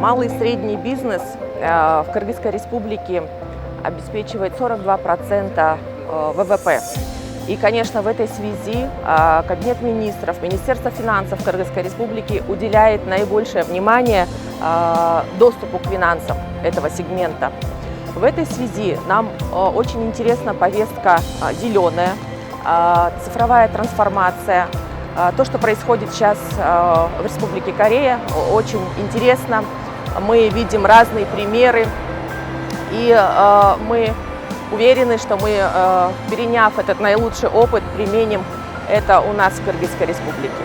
Малый и средний бизнес в Кыргызской республике обеспечивает 42% ВВП. И, конечно, в этой связи Кабинет министров, Министерство финансов Кыргызской республики уделяет наибольшее внимание доступу к финансам этого сегмента. В этой связи нам очень интересна повестка зеленая, цифровая трансформация. То, что происходит сейчас в Республике Корея, очень интересно. Мы видим разные примеры, и мы уверены, что мы, переняв этот наилучший опыт, применим это у нас в Кыргызской Республике.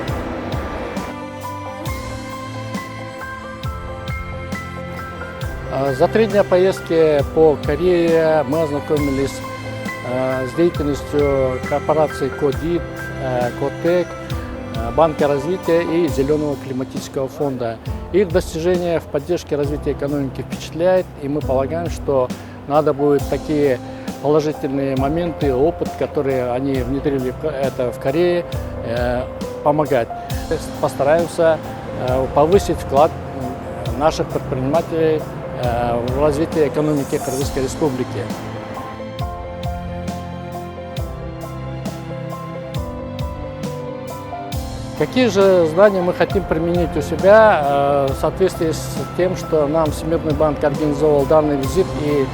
За 3 дня поездки по Корее мы ознакомились с деятельностью корпораций КОДИТ, КОТЭК, Банка развития и Зеленого климатического фонда. Их достижения в поддержке развития экономики впечатляют, и мы полагаем, что надо будет такие положительные моменты, опыт, которые они внедрили в Корее, помогать. Постараемся повысить вклад наших предпринимателей в развитие экономики Кыргызской республики. Какие же знания мы хотим применить у себя в соответствии с тем, что нам Всемирный банк организовал данный визит и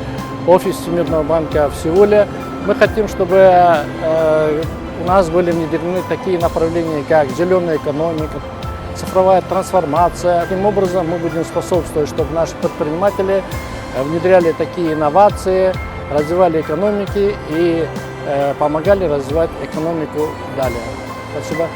офис Всемирного банка в Сеуле? Мы хотим, чтобы у нас были внедрены такие направления, как зеленая экономика, цифровая трансформация. Таким образом мы будем способствовать, чтобы наши предприниматели внедряли такие инновации, развивали экономики и помогали развивать экономику далее. Спасибо.